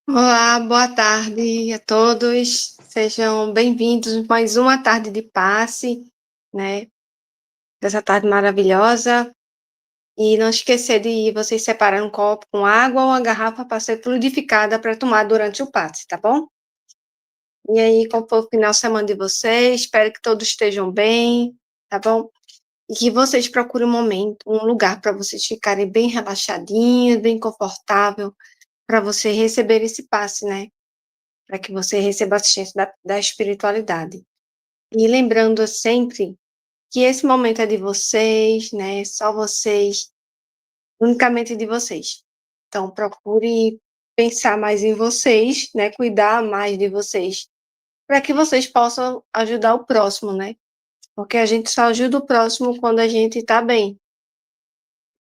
Olá, boa tarde a todos. Sejam bem-vindos a mais uma tarde de passe, né? Dessa tarde maravilhosa. E não esquecer de vocês separar um copo com água ou uma garrafa para ser fluidificada para tomar durante o passe, tá bom? E aí, como foi o final de semana de vocês? Espero que todos estejam bem, tá bom? E que vocês procurem um momento, um lugar para vocês ficarem bem relaxadinhos, bem confortável, para você receber esse passe, né? Para que você receba assistência da espiritualidade. E lembrando sempre que esse momento é de vocês, né? Só vocês, unicamente de vocês. Então, procure pensar mais em vocês, né? Cuidar mais de vocês, para que vocês possam ajudar o próximo, né? Porque a gente só ajuda o próximo quando a gente está bem,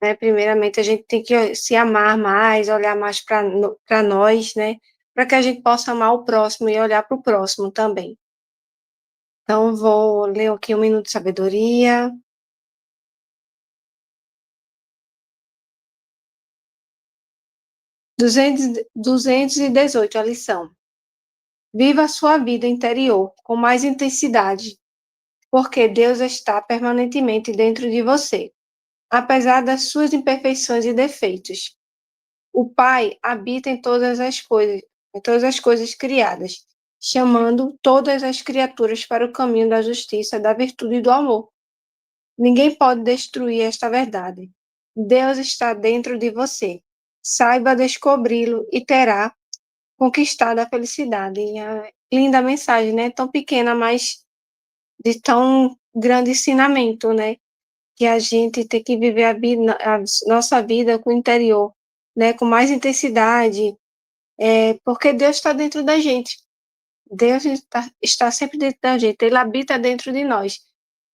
né? Primeiramente, a gente tem que se amar mais, olhar mais para nós, né? Para que a gente possa amar o próximo e olhar para o próximo também. Então, vou ler aqui um minuto de sabedoria. 218, a lição. Viva a sua vida interior com mais intensidade, porque Deus está permanentemente dentro de você, apesar das suas imperfeições e defeitos. O Pai habita em todas as coisas criadas, chamando todas as criaturas para o caminho da justiça, da virtude e do amor. Ninguém pode destruir esta verdade. Deus está dentro de você. Saiba descobri-lo e terá conquistado a felicidade. E a linda mensagem, né? Tão pequena, mas de tão grande ensinamento, né? Que a gente tem que viver a nossa vida com o interior, né? Com mais intensidade, porque Deus está dentro da gente. Deus está sempre dentro da gente. Ele habita dentro de nós.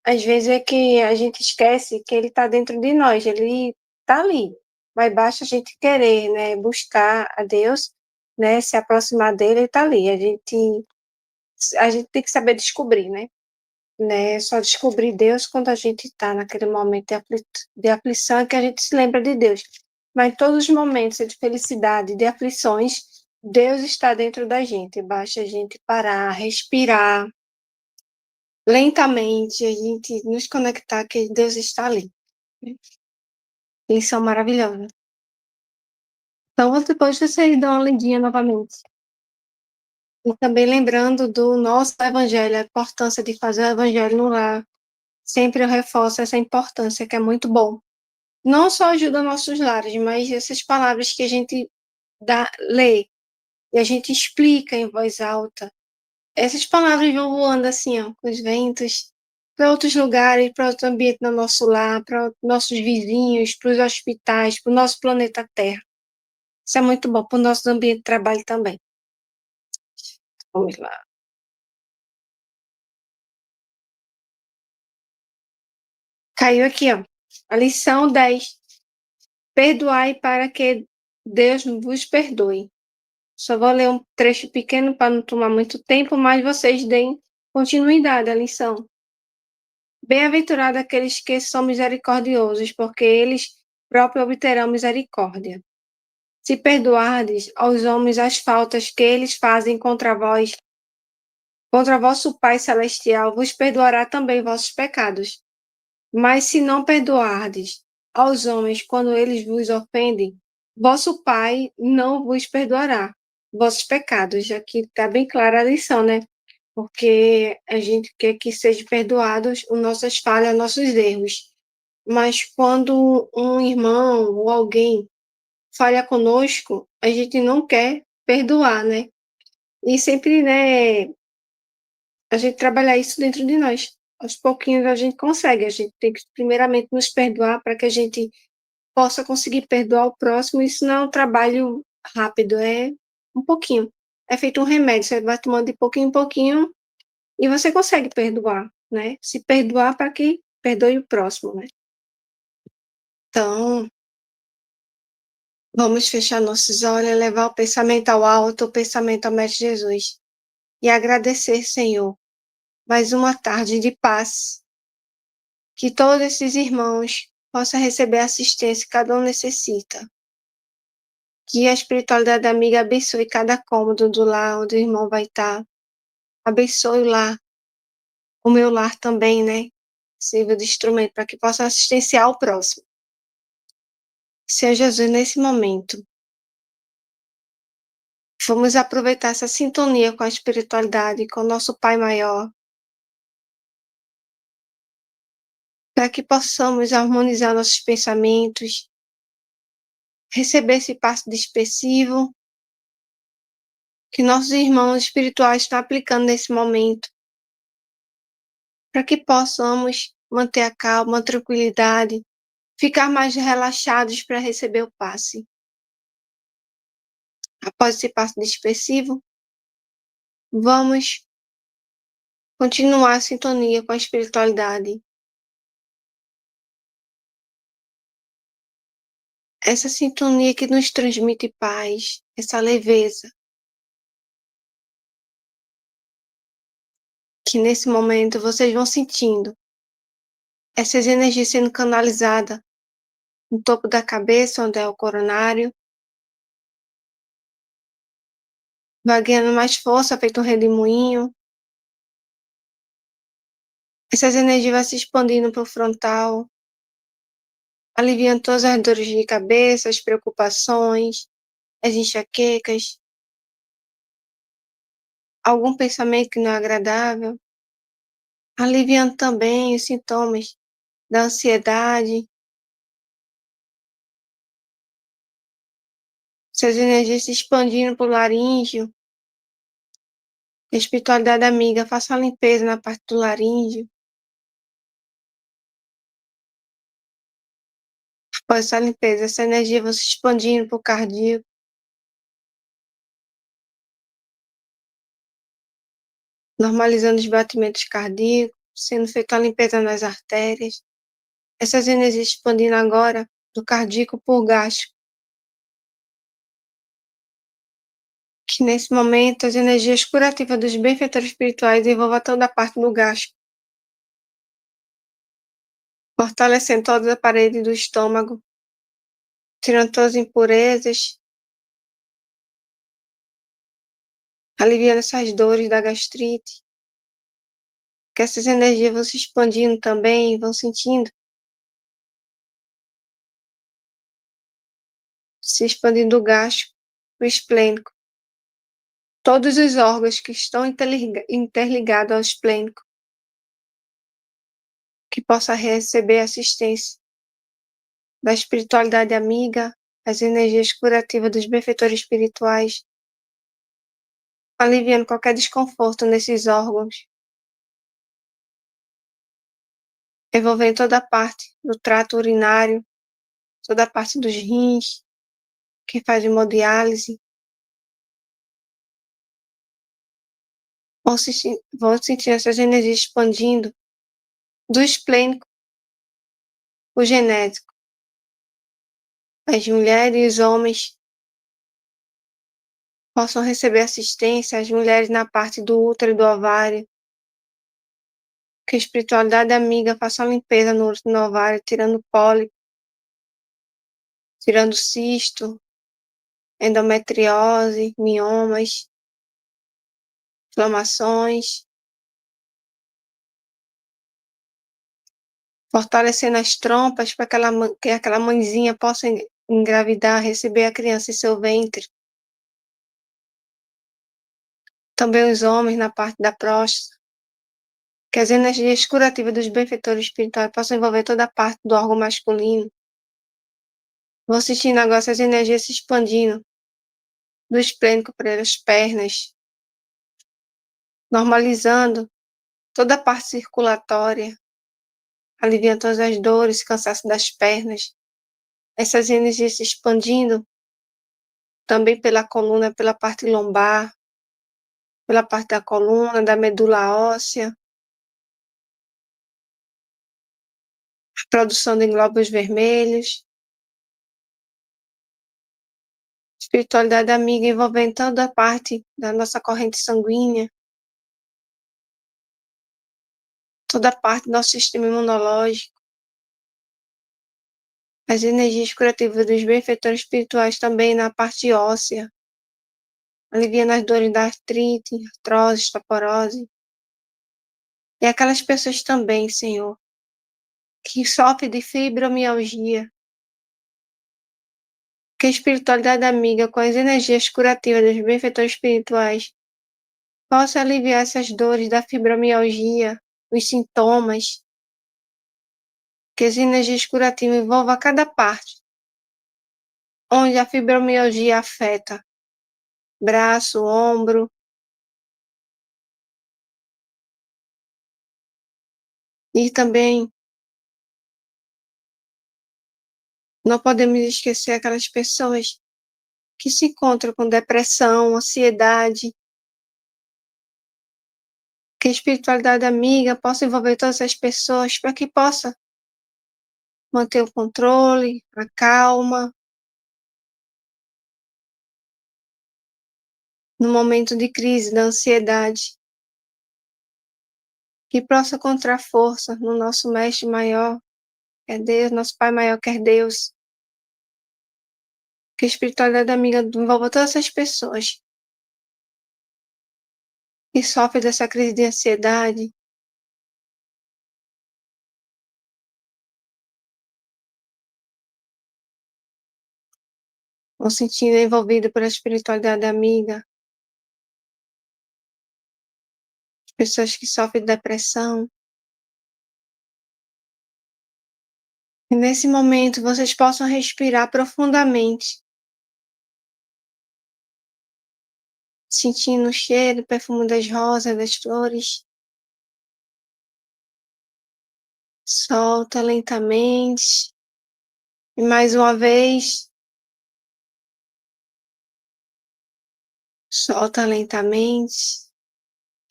Às vezes é que a gente esquece que ele está dentro de nós, ele está ali, mas basta a gente querer, né, buscar a Deus, né, se aproximar dele, ele está ali, a gente tem que saber descobrir, né, só descobrir Deus quando a gente está naquele momento de aflição, que a gente se lembra de Deus, mas em todos os momentos de felicidade, de aflições, Deus está dentro da gente, basta a gente parar, respirar, lentamente, a gente nos conectar que Deus está ali. Lição maravilhosa. Então, depois vocês dão uma lidinha novamente. E também lembrando do nosso evangelho, a importância de fazer o evangelho no lar. Sempre eu reforço essa importância, que é muito bom. Não só ajuda nossos lares, mas essas palavras que a gente lê e a gente explica em voz alta, essas palavras vão voando assim, ó, com os ventos, para outros lugares, para outro ambiente no nosso lar, para nossos vizinhos, para os hospitais, para o nosso planeta Terra. Isso é muito bom para o nosso ambiente de trabalho também. Vamos lá. Caiu aqui, ó. A lição 10. Perdoai para que Deus vos perdoe. Só vou ler um trecho pequeno para não tomar muito tempo, mas vocês deem continuidade à lição. Bem-aventurados aqueles que são misericordiosos, porque eles próprios obterão misericórdia. Se perdoardes aos homens as faltas que eles fazem contra vós, contra vosso Pai Celestial, vos perdoará também vossos pecados. Mas se não perdoardes aos homens quando eles vos ofendem, vosso Pai não vos perdoará vossos pecados. Aqui está bem clara a lição, né? Porque a gente quer que sejam perdoados as nossas falhas, nossos erros. Mas quando um irmão ou alguém falha conosco, a gente não quer perdoar, né? E sempre, né, a gente trabalhar isso dentro de nós. Aos pouquinhos a gente consegue, a gente tem que primeiramente nos perdoar para que a gente possa conseguir perdoar o próximo. Isso não é um trabalho rápido, é um pouquinho. É feito um remédio, você vai tomando de pouquinho em pouquinho e você consegue perdoar, né? Se perdoar para que perdoe o próximo, né? Então, vamos fechar nossos olhos, levar o pensamento ao alto, o pensamento ao Mestre Jesus e agradecer, Senhor, mais uma tarde de paz, que todos esses irmãos possam receber a assistência que cada um necessita. Que a espiritualidade amiga abençoe cada cômodo do lar onde o irmão vai estar. Abençoe o lar, o meu lar também, né? Sirva de instrumento para que possa assistenciar o próximo. Senhor Jesus, nesse momento, vamos aproveitar essa sintonia com a espiritualidade, com o nosso Pai Maior, para que possamos harmonizar nossos pensamentos, receber esse passo dispersivo que nossos irmãos espirituais estão aplicando nesse momento, para que possamos manter a calma, a tranquilidade, ficar mais relaxados para receber o passe. Após esse passo dispersivo, vamos continuar a sintonia com a espiritualidade. Essa sintonia que nos transmite paz, essa leveza, que nesse momento vocês vão sentindo essas energias sendo canalizadas no topo da cabeça, onde é o coronário, vai ganhando mais força, feito um redemoinho. Essas energias vão se expandindo para o frontal, aliviando todas as dores de cabeça, as preocupações, as enxaquecas, algum pensamento que não é agradável, aliviando também os sintomas da ansiedade. Essas energias se expandindo para o laríngeo. A espiritualidade amiga, faça a limpeza na parte do laríngeo. Após essa limpeza, essa energia vai se expandindo para o cardíaco, normalizando os batimentos cardíacos, sendo feita a limpeza nas artérias. Essas energias expandindo agora do cardíaco para o gástrico. Que nesse momento as energias curativas dos benfeitores espirituais envolvam toda a parte do gástrico, fortalecendo toda a parede do estômago, tirando todas as impurezas, aliviando essas dores da gastrite. Que essas energias vão se expandindo também, vão sentindo, se expandindo do gástrico para o esplênico. Todos os órgãos que estão interligados ao esplênico, que possa receber assistência da espiritualidade amiga, as energias curativas dos benfeitores espirituais, aliviando qualquer desconforto nesses órgãos, envolvendo toda a parte do trato urinário, toda a parte dos rins, que faz hemodiálise. Vão sentir essas energias expandindo do esplênico para o genético. As mulheres e os homens possam receber assistência, as mulheres na parte do útero e do ovário, que a espiritualidade amiga faça uma limpeza no útero e no ovário, tirando pólipo, tirando cisto, endometriose, miomas, inflamações, fortalecendo as trompas para que aquela mãezinha possa engravidar, receber a criança em seu ventre. Também os homens na parte da próstata, que as energias curativas dos benfeitores espirituais possam envolver toda a parte do órgão masculino. Vou sentindo agora essas energias se expandindo do esplênico para as pernas, normalizando toda a parte circulatória, aliviando todas as dores, cansaço das pernas. Essas energias se expandindo também pela coluna, pela parte lombar, pela parte da coluna, da medula óssea, a produção de glóbulos vermelhos, espiritualidade amiga envolvendo toda a parte da nossa corrente sanguínea, toda a parte do nosso sistema imunológico, as energias curativas dos benfeitores espirituais também na parte óssea, aliviando as dores da artrite, artrose, osteoporose. E aquelas pessoas também, Senhor, que sofrem de fibromialgia, que a espiritualidade amiga, com as energias curativas dos benfeitores espirituais, possa aliviar essas dores da fibromialgia, os sintomas, que as energias curativas envolvam cada parte, onde a fibromialgia afeta braço, ombro, e também não podemos esquecer aquelas pessoas que se encontram com depressão, ansiedade, que a espiritualidade amiga possa envolver todas as pessoas para que possa manter o controle, a calma, no momento de crise, da ansiedade, que possa encontrar força no nosso mestre maior, que é Deus, nosso Pai maior, que é Deus, que a espiritualidade amiga envolva todas essas pessoas que sofrem dessa crise de ansiedade, ou sentindo envolvido pela espiritualidade amiga, pessoas que sofrem de depressão. E nesse momento vocês possam respirar profundamente, sentindo o cheiro, o perfume das rosas, das flores. Solta lentamente. E mais uma vez, solta lentamente.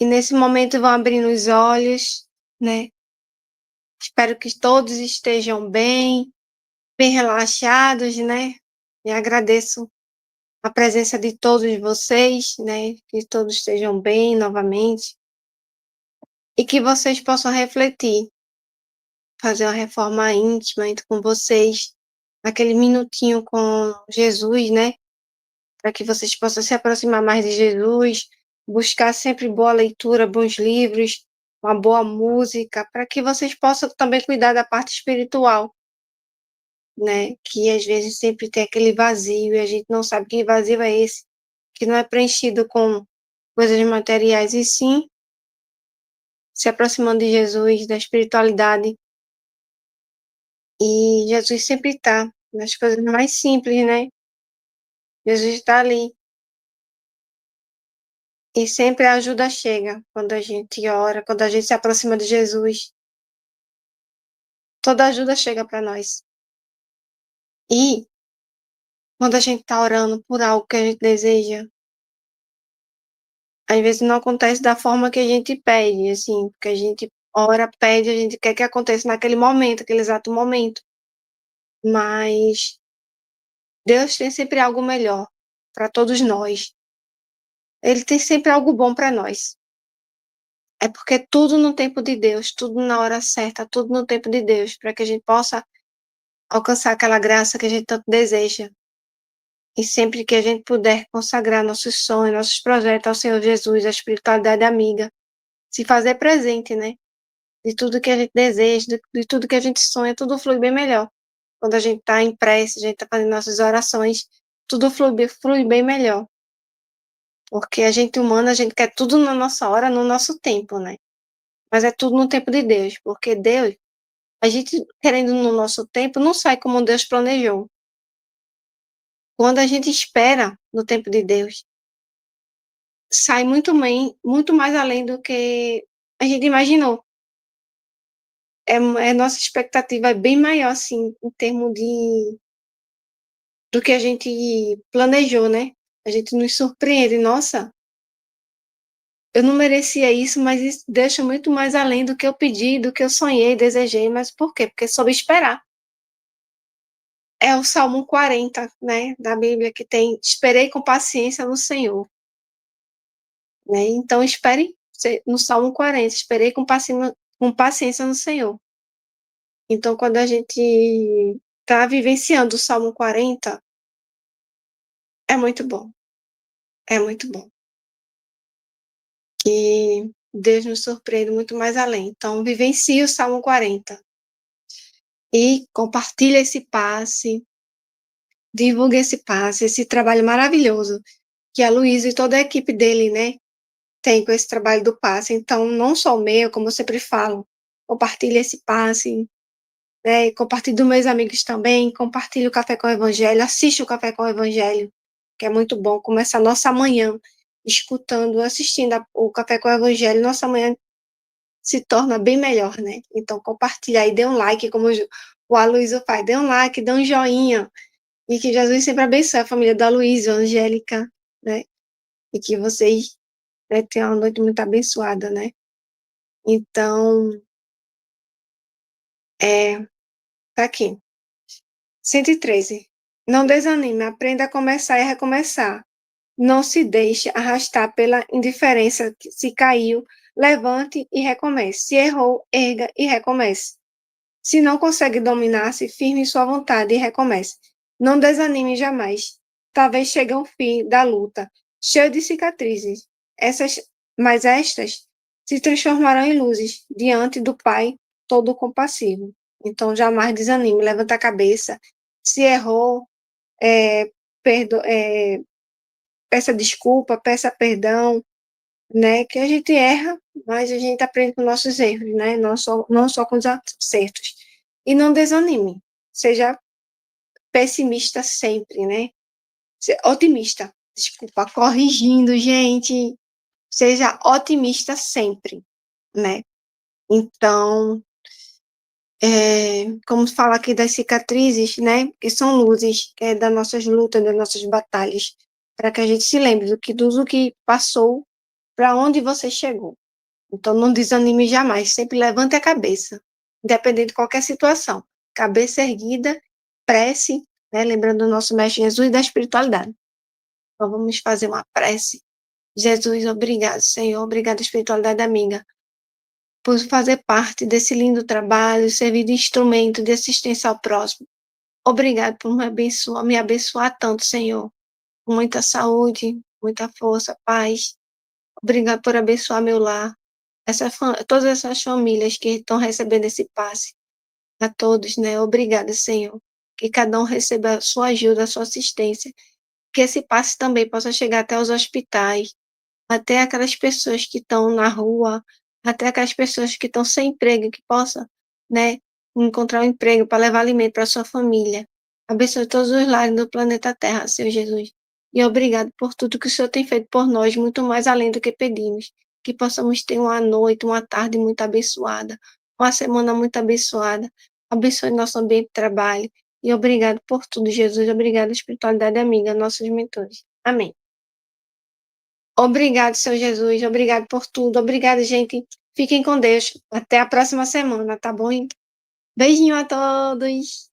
E nesse momento vão abrindo os olhos, né? Espero que todos estejam bem, bem relaxados, né? E agradeço a presença de todos vocês, né? Que todos estejam bem novamente. E que vocês possam refletir, fazer uma reforma íntima com vocês, aquele minutinho com Jesus, né? Para que vocês possam se aproximar mais de Jesus, buscar sempre boa leitura, bons livros, uma boa música, para que vocês possam também cuidar da parte espiritual, né? Que às vezes sempre tem aquele vazio e a gente não sabe que vazio é esse, que não é preenchido com coisas materiais, e sim se aproximando de Jesus, da espiritualidade. E Jesus sempre está nas coisas mais simples, né? Jesus está ali. E sempre a ajuda chega quando a gente ora, quando a gente se aproxima de Jesus. Toda ajuda chega para nós. E quando a gente está orando por algo que a gente deseja, às vezes não acontece da forma que a gente pede, assim, porque a gente ora, pede, a gente quer que aconteça naquele momento, aquele exato momento. Mas Deus tem sempre algo melhor para todos nós. Ele tem sempre algo bom para nós. É porque tudo no tempo de Deus, tudo na hora certa, tudo no tempo de Deus, para que a gente possa alcançar aquela graça que a gente tanto deseja. E sempre que a gente puder consagrar nossos sonhos, nossos projetos ao Senhor Jesus, à espiritualidade amiga, se fazer presente, né? De tudo que a gente deseja, de tudo que a gente sonha, tudo flui bem melhor. Quando a gente está em prece, a gente está fazendo nossas orações, tudo flui bem melhor. Porque a gente humana, a gente quer tudo na nossa hora, no nosso tempo, né? Mas é tudo no tempo de Deus, porque Deus, a gente querendo no nosso tempo, não sai como Deus planejou. Quando a gente espera no tempo de Deus, sai muito mais além do que a gente imaginou. Nossa expectativa é bem maior, assim, em termos de do que a gente planejou, né. A gente nos surpreende: "Nossa, eu não merecia isso, mas isso deixa muito mais além do que eu pedi, do que eu sonhei, desejei", mas por quê? Porque soube esperar. É o Salmo 40, né, da Bíblia, que tem: "Esperei com paciência no Senhor", né, então espere no Salmo 40, "Esperei com paciência no Senhor". Então quando a gente tá vivenciando o Salmo 40, é muito bom, é muito bom. Que Deus nos surpreende muito mais além. Então, vivencie o Salmo 40 e compartilhe esse passe, divulgue esse passe, esse trabalho maravilhoso que a Luísa e toda a equipe dele, né, tem com esse trabalho do passe. Então, não só o meu, como eu sempre falo, compartilhe esse passe, né, e compartilhe dos meus amigos também, compartilhe o Café com o Evangelho, assiste o Café com o Evangelho, que é muito bom. Começa a nossa manhã escutando, assistindo o Café com o Evangelho, nossa manhã se torna bem melhor, né? Então, compartilha aí, dê um like, como o Aloysio faz, dê um like, dê um joinha, e que Jesus sempre abençoe a família do Aloysio, Angélica, né? E que vocês, né, tenham uma noite muito abençoada, né? Então, tá aqui. 113. Não desanime, aprenda a começar e a recomeçar. Não se deixe arrastar pela indiferença. Se caiu, levante e recomece. Se errou, erga e recomece. Se não consegue dominar-se, firme sua vontade e recomece. Não desanime jamais. Talvez chegue ao fim da luta, cheio de cicatrizes. Essas, mas estas se transformarão em luzes diante do Pai todo compassivo. Então, jamais desanime, levanta a cabeça. Se errou, é, peça desculpa, peça perdão, né? Que a gente erra, mas a gente aprende com nossos erros, né? Não só com os acertos. E não desanime. Seja pessimista sempre, né? Otimista. Desculpa, corrigindo, gente. Seja otimista sempre, né? Então, como fala aqui das cicatrizes, né? Que são luzes, das nossas lutas, das nossas batalhas, para que a gente se lembre do que passou, para onde você chegou. Então, não desanime jamais, sempre levante a cabeça, independente de qualquer situação. Cabeça erguida, prece, né? Lembrando do nosso Mestre Jesus e da espiritualidade. Então, vamos fazer uma prece. Jesus, obrigado, Senhor, obrigado, espiritualidade amiga, por fazer parte desse lindo trabalho, servir de instrumento de assistência ao próximo. Obrigado por me abençoar tanto, Senhor, com muita saúde, muita força, paz. Obrigado por abençoar meu lar, todas essas famílias que estão recebendo esse passe, a todos, né? Obrigada, Senhor. Que cada um receba a sua ajuda, a sua assistência, que esse passe também possa chegar até os hospitais, até aquelas pessoas que estão na rua, até aquelas pessoas que estão sem emprego, que possam, né, encontrar um emprego para levar alimento para sua família. Abençoe todos os lares do planeta Terra, Senhor Jesus. E obrigado por tudo que o Senhor tem feito por nós, muito mais além do que pedimos. Que possamos ter uma noite, uma tarde muito abençoada, uma semana muito abençoada. Abençoe nosso ambiente de trabalho. E obrigado por tudo, Jesus. Obrigado, espiritualidade amiga, nossos mentores. Amém. Obrigado, Senhor Jesus. Obrigado por tudo. Obrigada, gente. Fiquem com Deus. Até a próxima semana, tá bom? Beijinho a todos.